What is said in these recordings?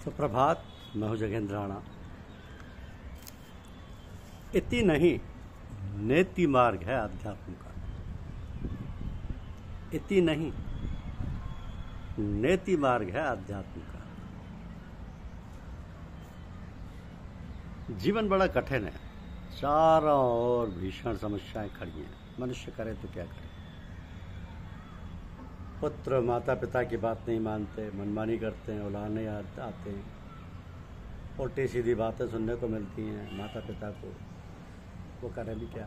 सुप्रभात। मैं हूँ जगेंद्र राणा। इति नहीं नेति मार्ग है अध्यात्म का। इति नहीं नेति मार्ग है अध्यात्म का। जीवन बड़ा कठिन है, चारों ओर भीषण समस्याएं खड़ी हैं। मनुष्य करे तो क्या करे। पुत्र माता पिता की बात नहीं मानते, मनमानी करते हैं, औलाने आते हैं, उल्टी सीधी बातें सुनने को मिलती हैं माता पिता को। वो करें भी क्या।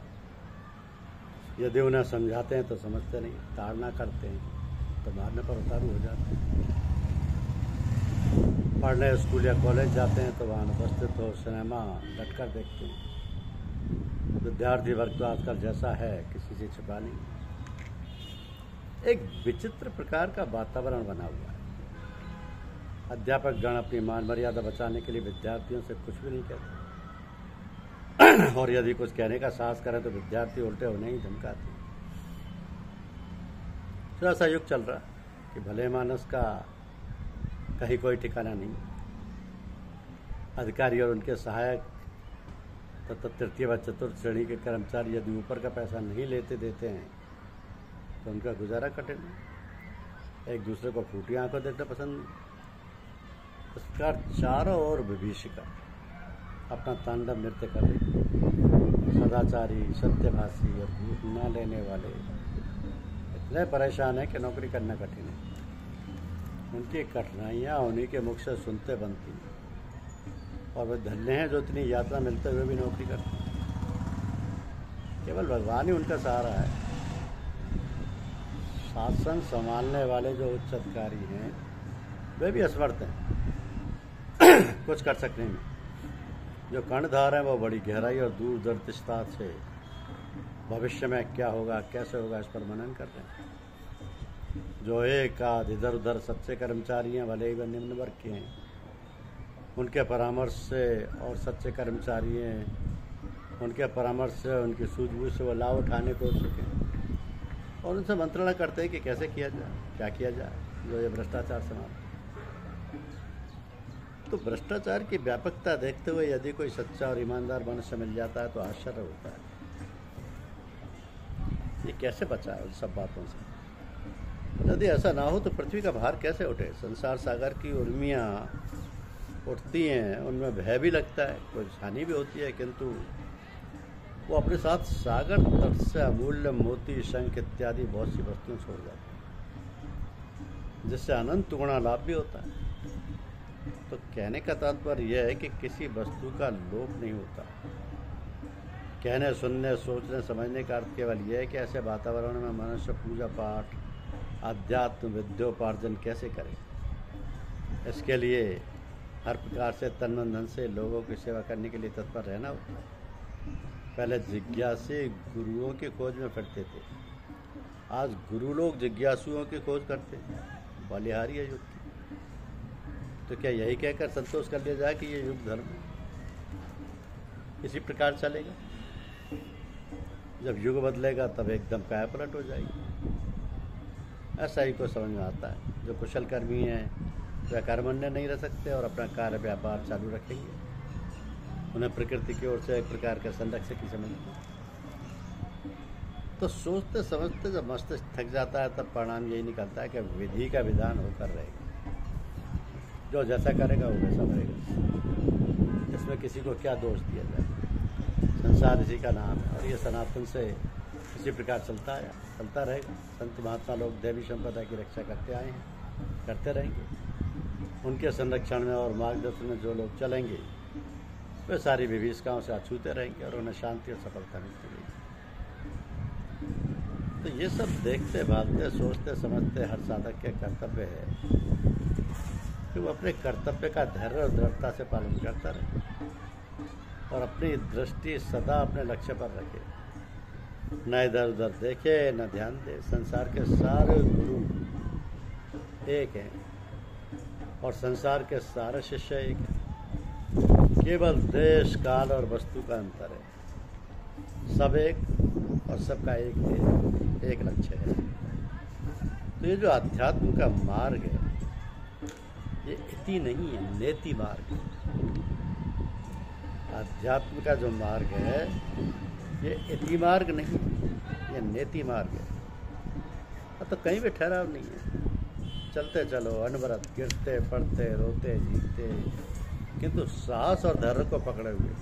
यदि उन्हें समझाते हैं तो समझते नहीं, ताड़ना करते हैं तो मारने पर उतारू हो जाते हैं। पढ़ने स्कूल या कॉलेज जाते हैं तो वहाँ उपस्थित हो सिनेमा डटकर देखते हैं। विद्यार्थी वर्ग तो आजकल जैसा है किसी से छिपा नहीं। एक विचित्र प्रकार का वातावरण बना हुआ है। अध्यापक गण अपनी मान मर्यादा बचाने के लिए विद्यार्थियों से कुछ भी नहीं कहते और यदि कुछ कहने का साहस करें तो विद्यार्थी उल्टे उन्हें ही धमकाते हैं। तो ऐसा युग चल रहा है कि भले मानस का कहीं कोई ठिकाना नहीं। अधिकारी और उनके सहायक तथा तृतीय व चतुर्थ श्रेणी के कर्मचारी यदि ऊपर का पैसा नहीं देते हैं तो उनका गुजारा कठिन है। एक दूसरे को फूटी आंखों देखना पसंद नहीं। इस प्रकार चारों ओर विभीषिका अपना तांडव नृत्य कर रही। सदाचारी, सत्यभाषी और झूठ न लेने वाले इतने परेशान है कि नौकरी करना कठिन है। उनकी कठिनाइयाँ उन्हीं के मुख से सुनते बनती हैं और वे धन्य हैं जो इतनी यात्रा मिलते हुए भी नौकरी करते हैं। केवल भगवान ही उनका सहारा है। शासन संभालने वाले जो उच्च अधिकारी हैं वे भी असमर्थ हैं कुछ कर सकने में। जो कर्णधार हैं वो बड़ी गहराई और दूरदर्शिता से भविष्य में क्या होगा कैसे होगा इस पर मनन कर रहे हैं। जो एक आध इधर उधर सच्चे कर्मचारी हैं, भले ही वे निम्न वर्ग के हैं, उनके परामर्श से और सच्चे कर्मचारी हैं उनके परामर्श से उनकी सूझबूझ से वो लाभ उठाने को सकें और उनसे मंत्रणा करते हैं कि कैसे किया जाए, क्या किया जाए जो ये भ्रष्टाचार समाप्त। तो भ्रष्टाचार की व्यापकता देखते हुए यदि कोई सच्चा और ईमानदार मनुष्य मिल जाता है तो आश्चर्य होता है। ये कैसे बचा है उन सब बातों से। यदि ऐसा ना हो तो पृथ्वी का भार कैसे उठे। संसार सागर की उर्मियाँ उठती हैं, उनमें भय भी लगता है, कुछ हानि भी होती है, किंतु वो अपने साथ सागर तट से अमूल्य मोती, शंख इत्यादि बहुत सी वस्तुएं छोड़ जाती हैं जिससे अनंत गुणा लाभ भी होता है। तो कहने का तात्पर्य यह है कि किसी वस्तु का लोभ नहीं होता। कहने, सुनने, सोचने, समझने का अर्थ केवल यह है कि ऐसे वातावरण में मनुष्य पूजा पाठ, अध्यात्म, विद्योपार्जन कैसे करे। इसके लिए हर प्रकार से तन मन धन से लोगों की सेवा करने के लिए तत्पर रहना होता है। पहले जिज्ञासी गुरुओं की खोज में फिरते थे, आज गुरु लोग जिज्ञासुओं की खोज करते हैं। बलिहारी है युग की। तो क्या यही कहकर संतोष कर लिया जाए कि ये युग धर्म इसी प्रकार चलेगा। जब युग बदलेगा तब एकदम काया पलट हो जाएगी। ऐसा ही को समझ में आता है। जो कुशल कर्मी हैं वे कर्मण्य नहीं रह सकते और अपना कार्य व्यापार चालू रखेंगे। उन्हें प्रकृति की ओर से एक प्रकार का संरक्षक की समझ। तो सोचते समझते जब मस्तिष्क थक जाता है तब परिणाम यही निकलता है कि विधि का विधान होकर रहेगा। जो जैसा करेगा वो वैसा करेगा। इसमें किसी को क्या दोष दिया जाए। संसार इसी का नाम है और ये सनातन से इसी प्रकार चलता आया, चलता रहेगा। संत महात्मा लोग देवी संपदा की रक्षा करते आए हैं, करते रहेंगे। उनके संरक्षण में और मार्गदर्शन में जो लोग चलेंगे वे सारी विभीषिकाओं से अछूते रहेंगे और उन्हें शांति और सफलता मिलती रहेगी। तो ये सब देखते, भागते, सोचते, समझते हर साधक के कर्तव्य है कि वो अपने कर्तव्य का धैर्य और दृढ़ता से पालन करता रहे और अपनी दृष्टि सदा अपने लक्ष्य पर रखे। न इधर उधर देखे, न ध्यान दे। संसार के सारे गुरु एक हैं और संसार के सारे शिष्य एक हैं। केवल देश, काल और वस्तु का अंतर है। सब एक और सबका एक लक्ष्य है। तो ये जो अध्यात्म का मार्ग है ये नीति नहीं है, नेति मार्ग है। अध्यात्म का जो मार्ग है ये इति मार्ग नहीं, ये नेति मार्ग है। तो कहीं भी ठहराव नहीं है, चलते चलो अनवरत, गिरते पड़ते रोते जीते, किंतु साहस और धैर्य को पकड़े हुए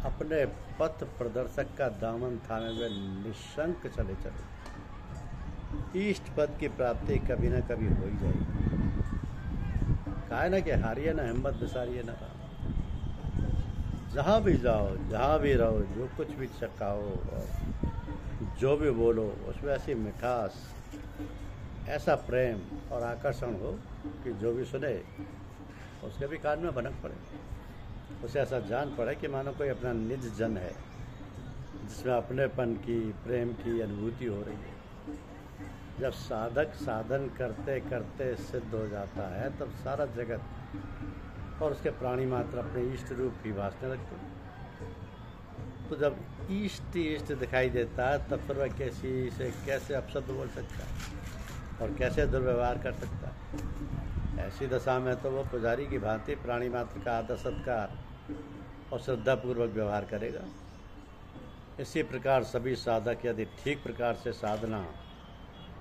अपने पथ प्रदर्शक का दामन थामे हुए निशंक चले चले इष्ट पद की प्राप्ति कभी न कभी हो ही जाएगी। कहा ना कि हारिए ना हिम्मत, बिसारिए ना राम। जहाँ भी जाओ, जहाँ भी रहो, जो कुछ भी चखाओ और जो भी बोलो उसमें ऐसी मिठास, ऐसा प्रेम और आकर्षण हो कि जो भी सुने उसके भी कान में भनक पड़े, उसे ऐसा जान पड़े कि मानो कोई अपना निज जन है जिसमें अपनेपन की, प्रेम की अनुभूति हो रही है। जब साधक साधन करते करते सिद्ध हो जाता है तब सारा जगत और उसके प्राणी मात्र अपने इष्ट रूप की भासने लगते हैं। तो जब इष्ट इष्ट दिखाई देता है तब फिर वह किसी से कैसे अपशब्द बोल सकता है और कैसे दुर्व्यवहार कर सकता है। ऐसी दशा में तो वो पुजारी की भांति प्राणी मात्र का आदर सत्कार और श्रद्धापूर्वक व्यवहार करेगा। इसी प्रकार सभी साधक यदि ठीक प्रकार से साधना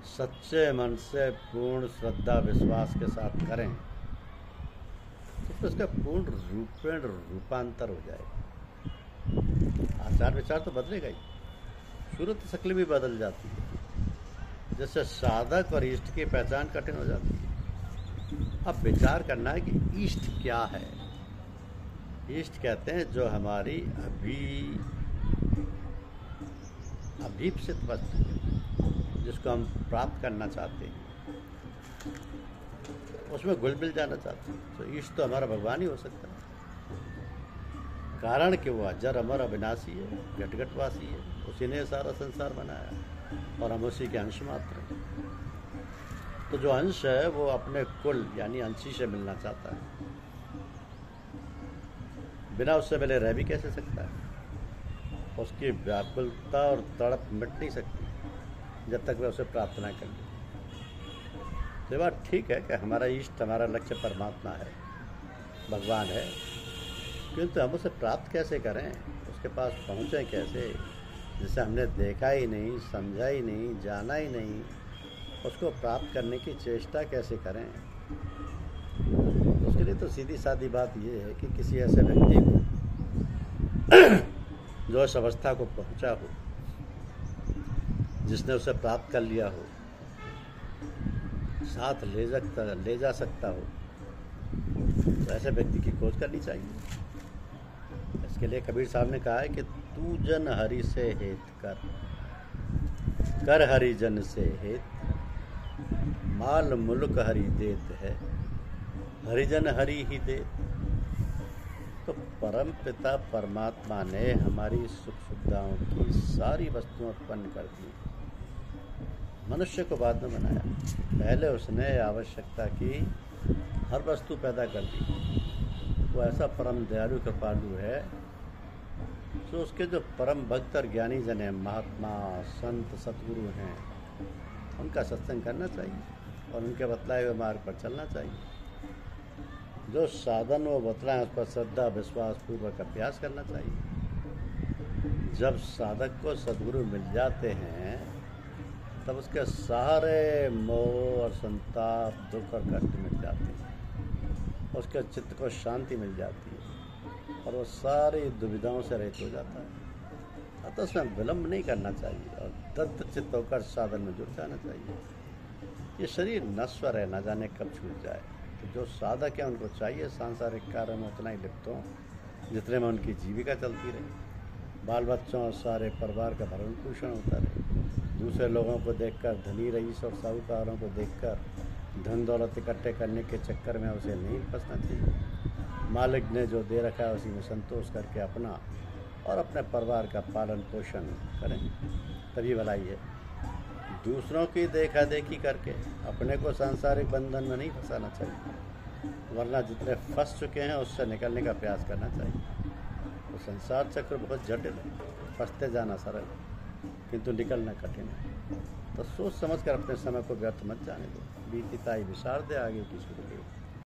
सच्चे मन से पूर्ण श्रद्धा विश्वास के साथ करें तो उसका पूर्ण रूपेण रूपांतर हो जाएगा। आचार विचार तो बदलेगा ही, सूरत शक्ल भी बदल जाती है, जिससे साधक और इष्ट की पहचान कठिन हो जाती है। अब विचार करना है कि इष्ट क्या है। इष्ट कहते हैं जो हमारी अभीप्सित वस्तु है, जिसको हम प्राप्त करना चाहते हैं, उसमें घुल मिल जाना चाहते हैं। तो इष्ट तो हमारा भगवान ही हो सकता है, कारण कि वो अजर अमर अविनाशी है, घटघटवासी है, उसी ने सारा संसार बनाया और हम उसी के अंश मात्र हैं। तो जो अंश है वो अपने कुल यानी अंशी से मिलना चाहता है, बिना उससे मिले रह भी कैसे सकता है। उसकी व्याकुलता और तड़प मिट नहीं सकती जब तक वह उसे प्राप्त न कर ले। तो बात ठीक है कि हमारा इष्ट, हमारा लक्ष्य परमात्मा है, भगवान है, किंतु हम उसे प्राप्त कैसे करें, उसके पास पहुँचें कैसे, जिसे हमने देखा ही नहीं, समझा ही नहीं, जाना ही नहीं, उसको प्राप्त करने की चेष्टा कैसे करें। उसके लिए तो सीधी सादी बात यह है कि किसी ऐसे व्यक्ति को जो इस अवस्था को पहुंचा हो, जिसने उसे प्राप्त कर लिया हो, साथ ले जा सकता हो, तो ऐसे व्यक्ति की खोज करनी चाहिए। इसके लिए कबीर साहब ने कहा है कि तू जन हरि से हेत कर हरि जन से हेत, माल मुल्क हरि देत है, हरिजन हरि ही देत। तो परम पिता परमात्मा ने हमारी सुख सुविधाओं की सारी वस्तुएं उत्पन्न कर दी, मनुष्य को बाद में बनाया। पहले उसने आवश्यकता की हर वस्तु पैदा कर दी। वो ऐसा परम दयालु कृपालु है, तो उसके जो परम भक्त और ज्ञानी जन हैं, महात्मा संत सतगुरु हैं, उनका सत्संग करना चाहिए और उनके बतलाए हुए मार्ग पर चलना चाहिए। जो साधन वो बतलाएं उस पर श्रद्धा विश्वास पूर्वक अभ्यास करना चाहिए। जब साधक को सद्गुरु मिल जाते हैं तब उसके सारे मोह और संताप, दुख और कष्ट मिल जाते हैं, उसके चित्त को शांति मिल जाती है और वो सारी दुविधाओं से रहित हो जाता है। तो उसमें विलम्ब नहीं करना चाहिए और दत्त चित्त होकर साधन में जुड़ जाना चाहिए। ये शरीर नश्वर है, न जाने कब छूट जाए। तो जो साधक है उनको चाहिए सांसारिक कार्य में उतना ही लिप्त हों जितने में उनकी जीविका चलती रहे, बाल बच्चों और सारे परिवार का भरण पोषण होता रहे। दूसरे लोगों को देखकर, धनी रईस और साहूकारों को देखकर धन दौलत इकट्ठे करने के चक्कर में उसे नहीं फंसना चाहिए। मालिक ने जो दे रखा है उसी में संतोष करके अपना और अपने परिवार का पालन पोषण करें, तभी भलाई है। दूसरों की देखा देखी करके अपने को सांसारिक बंधन में नहीं फंसाना चाहिए, वरना जितने फंस चुके हैं उससे निकलने का प्रयास करना चाहिए। तो संसार चक्र बहुत जटिल है, फंसते जाना सरल किंतु निकलना कठिन है। तो सोच समझ कर अपने समय को व्यर्थ मत जाने दो। बीती ताई विसार दे, आगे की शुरू